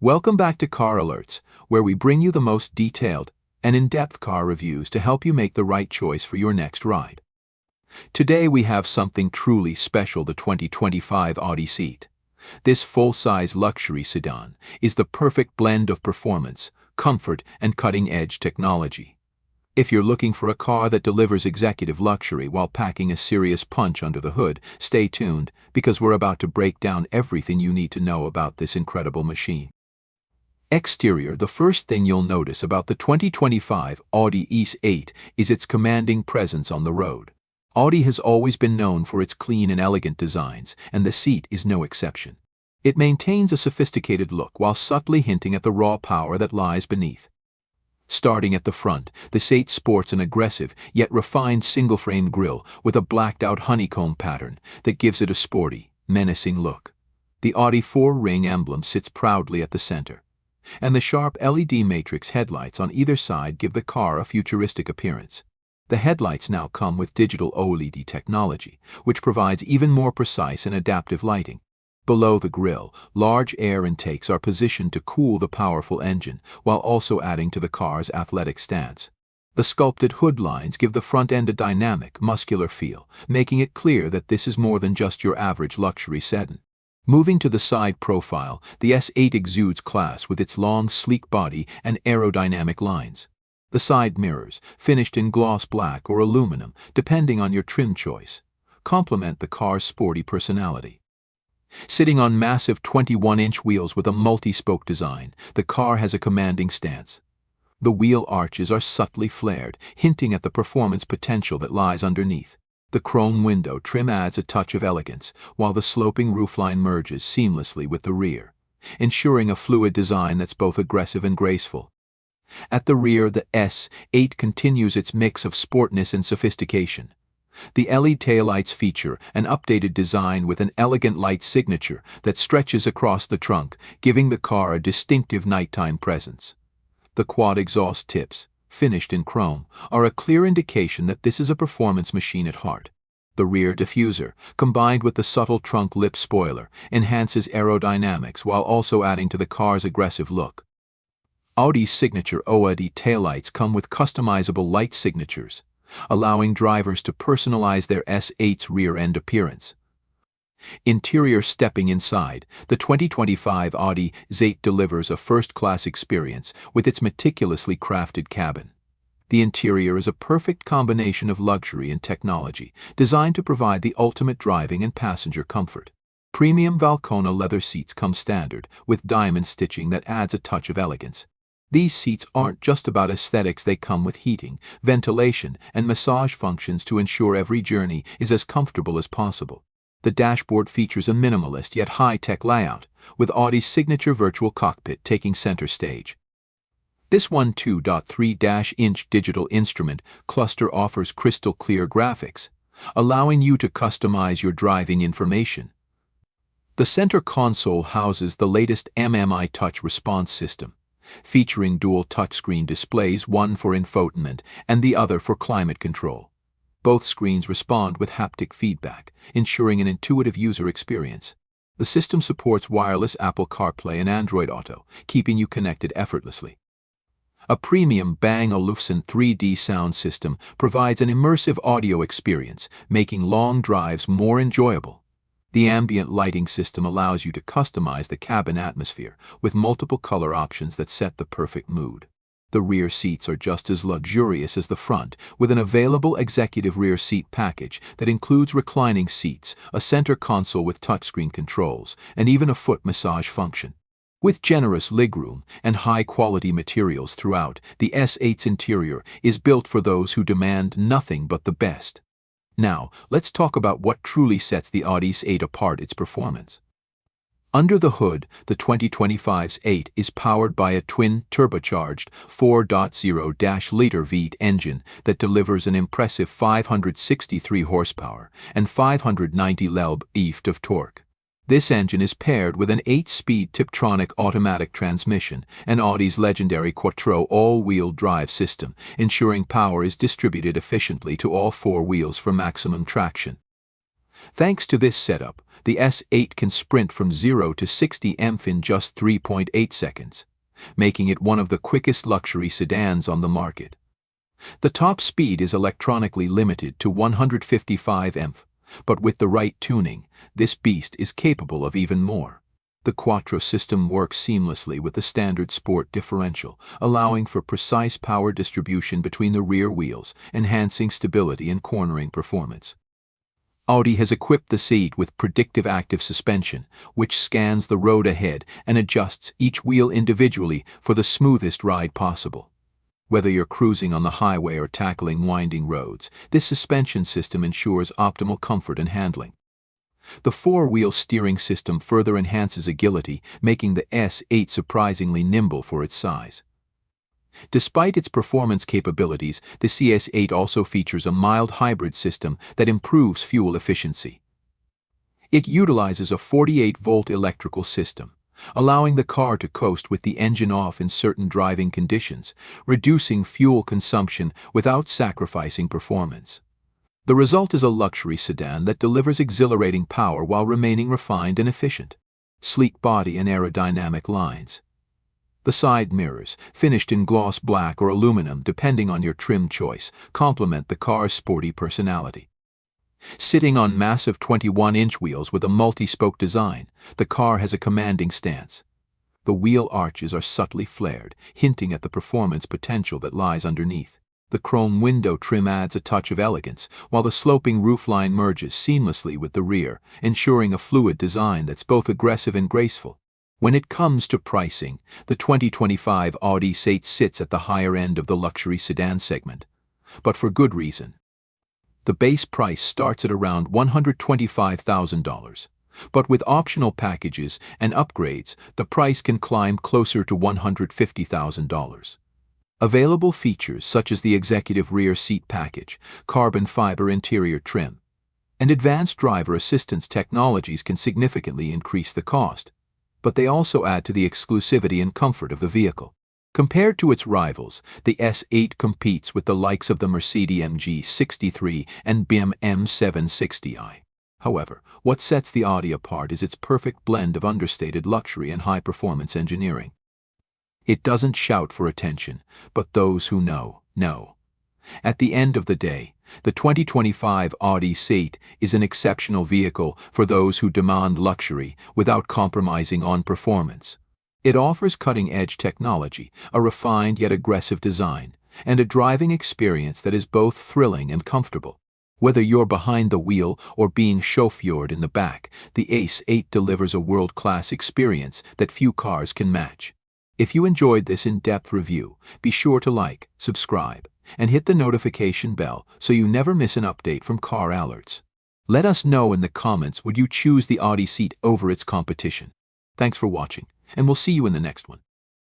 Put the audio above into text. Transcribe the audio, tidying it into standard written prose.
Welcome back to Car Alerts, where we bring you the most detailed and in-depth car reviews to help you make the right choice for your next ride. Today we have something truly special: the 2025 Audi S8. This full-size luxury sedan is the perfect blend of performance, comfort, and cutting-edge technology. If you're looking for a car that delivers executive luxury while packing a serious punch under the hood, stay tuned, because we're about to break down everything you need to know about this incredible machine. Exterior: the first thing you'll notice about the 2025 Audi S8 is its commanding presence on the road. Audi has always been known for its clean and elegant designs, and the seat is no exception. It maintains a sophisticated look while subtly hinting at the raw power that lies beneath. Starting at the front, the S8 sports an aggressive yet refined single-frame grille with a blacked-out honeycomb pattern that gives it a sporty, menacing look. The Audi 4-ring emblem sits proudly at the center, and the sharp LED matrix headlights on either side give the car a futuristic appearance. The headlights now come with digital OLED technology, which provides even more precise and adaptive lighting. Below the grille, large air intakes are positioned to cool the powerful engine, while also adding to the car's athletic stance. The sculpted hood lines give the front end a dynamic, muscular feel, making it clear that this is more than just your average luxury sedan. Moving to the side profile, the S8 exudes class with its long, sleek body and aerodynamic lines. The side mirrors, finished in gloss black or aluminum, depending on your trim choice, complement the car's sporty personality. Sitting on massive 21-inch wheels with a multi-spoke design, the car has a commanding stance. The wheel arches are subtly flared, hinting at the performance potential that lies underneath. The chrome window trim adds a touch of elegance, while the sloping roofline merges seamlessly with the rear, ensuring a fluid design that's both aggressive and graceful. At the rear, the S8 continues its mix of sportness and sophistication. The LED taillights feature an updated design with an elegant light signature that stretches across the trunk, giving the car a distinctive nighttime presence. The quad exhaust tips, finished in chrome, are a clear indication that this is a performance machine at heart. The rear diffuser, combined with the subtle trunk lip spoiler, enhances aerodynamics while also adding to the car's aggressive look. Audi's signature OLED taillights come with customizable light signatures, allowing drivers to personalize their S8's rear-end appearance. Interior: stepping inside, the 2025 Audi S8 delivers a first-class experience with its meticulously crafted cabin. The interior is a perfect combination of luxury and technology, designed to provide the ultimate driving and passenger comfort. Premium Valcona leather seats come standard, with diamond stitching that adds a touch of elegance. These seats aren't just about aesthetics, they come with heating, ventilation, and massage functions to ensure every journey is as comfortable as possible. The dashboard features a minimalist yet high-tech layout, with Audi's signature Virtual Cockpit taking center stage. This 2.3-inch digital instrument cluster offers crystal-clear graphics, allowing you to customize your driving information. The center console houses the latest MMI touch response system, featuring dual touchscreen displays, one for infotainment and the other for climate control. Both screens respond with haptic feedback, ensuring an intuitive user experience. The system supports wireless Apple CarPlay and Android Auto, keeping you connected effortlessly. A premium Bang Olufsen 3D sound system provides an immersive audio experience, making long drives more enjoyable. The ambient lighting system allows you to customize the cabin atmosphere with multiple color options that set the perfect mood. The rear seats are just as luxurious as the front, with an available executive rear seat package that includes reclining seats, a center console with touchscreen controls, and even a foot massage function. With generous legroom and high-quality materials throughout, the S8's interior is built for those who demand nothing but the best. Now, let's talk about what truly sets the Audi S8 apart: its performance. Under the hood, the 2025 S8 is powered by a twin-turbocharged 4.0-liter V8 engine that delivers an impressive 563 horsepower and 590 lb-ft of torque. This engine is paired with an 8-speed Tiptronic automatic transmission and Audi's legendary Quattro all-wheel drive system, ensuring power is distributed efficiently to all four wheels for maximum traction. Thanks to this setup, The S8 can sprint from 0 to 60 mph in just 3.8 seconds, making it one of the quickest luxury sedans on the market. The top speed is electronically limited to 155 mph, but with the right tuning, this beast is capable of even more. The Quattro system works seamlessly with the standard sport differential, allowing for precise power distribution between the rear wheels, enhancing stability and cornering performance. Audi has equipped the seat with predictive active suspension, which scans the road ahead and adjusts each wheel individually for the smoothest ride possible. Whether you're cruising on the highway or tackling winding roads, this suspension system ensures optimal comfort and handling. The four-wheel steering system further enhances agility, making the S8 surprisingly nimble for its size. Despite its performance capabilities, the CS8 also features a mild hybrid system that improves fuel efficiency. It utilizes a 48-volt electrical system, allowing the car to coast with the engine off in certain driving conditions, reducing fuel consumption without sacrificing performance. The result is a luxury sedan that delivers exhilarating power while remaining refined and efficient. Sleek body and aerodynamic lines. The side mirrors, finished in gloss black or aluminum depending on your trim choice, complement the car's sporty personality. Sitting on massive 21-inch wheels with a multi-spoke design, the car has a commanding stance. The wheel arches are subtly flared, hinting at the performance potential that lies underneath. The chrome window trim adds a touch of elegance, while the sloping roofline merges seamlessly with the rear, ensuring a fluid design that's both aggressive and graceful. When it comes to pricing, the 2025 Audi S8 sits at the higher end of the luxury sedan segment, but for good reason. The base price starts at around $125,000, but with optional packages and upgrades, the price can climb closer to $150,000. Available features such as the executive rear seat package, carbon fiber interior trim, and advanced driver assistance technologies can significantly increase the cost, but they also add to the exclusivity and comfort of the vehicle. Compared to its rivals, the S8 competes with the likes of the Mercedes-AMG 63 and BMW M760i. However, what sets the Audi apart is its perfect blend of understated luxury and high-performance engineering. It doesn't shout for attention, but those who know, know. At the end of the day, the 2025 Audi S8 is an exceptional vehicle for those who demand luxury without compromising on performance. It offers cutting-edge technology, a refined yet aggressive design, and a driving experience that is both thrilling and comfortable. Whether you're behind the wheel or being chauffeured in the back, the S8 delivers a world-class experience that few cars can match. If you enjoyed this in-depth review, be sure to like, subscribe, and hit the notification bell so you never miss an update from Car Alerts. Let us know in the comments, would you choose the Audi S8 over its competition? Thanks for watching, and we'll see you in the next one.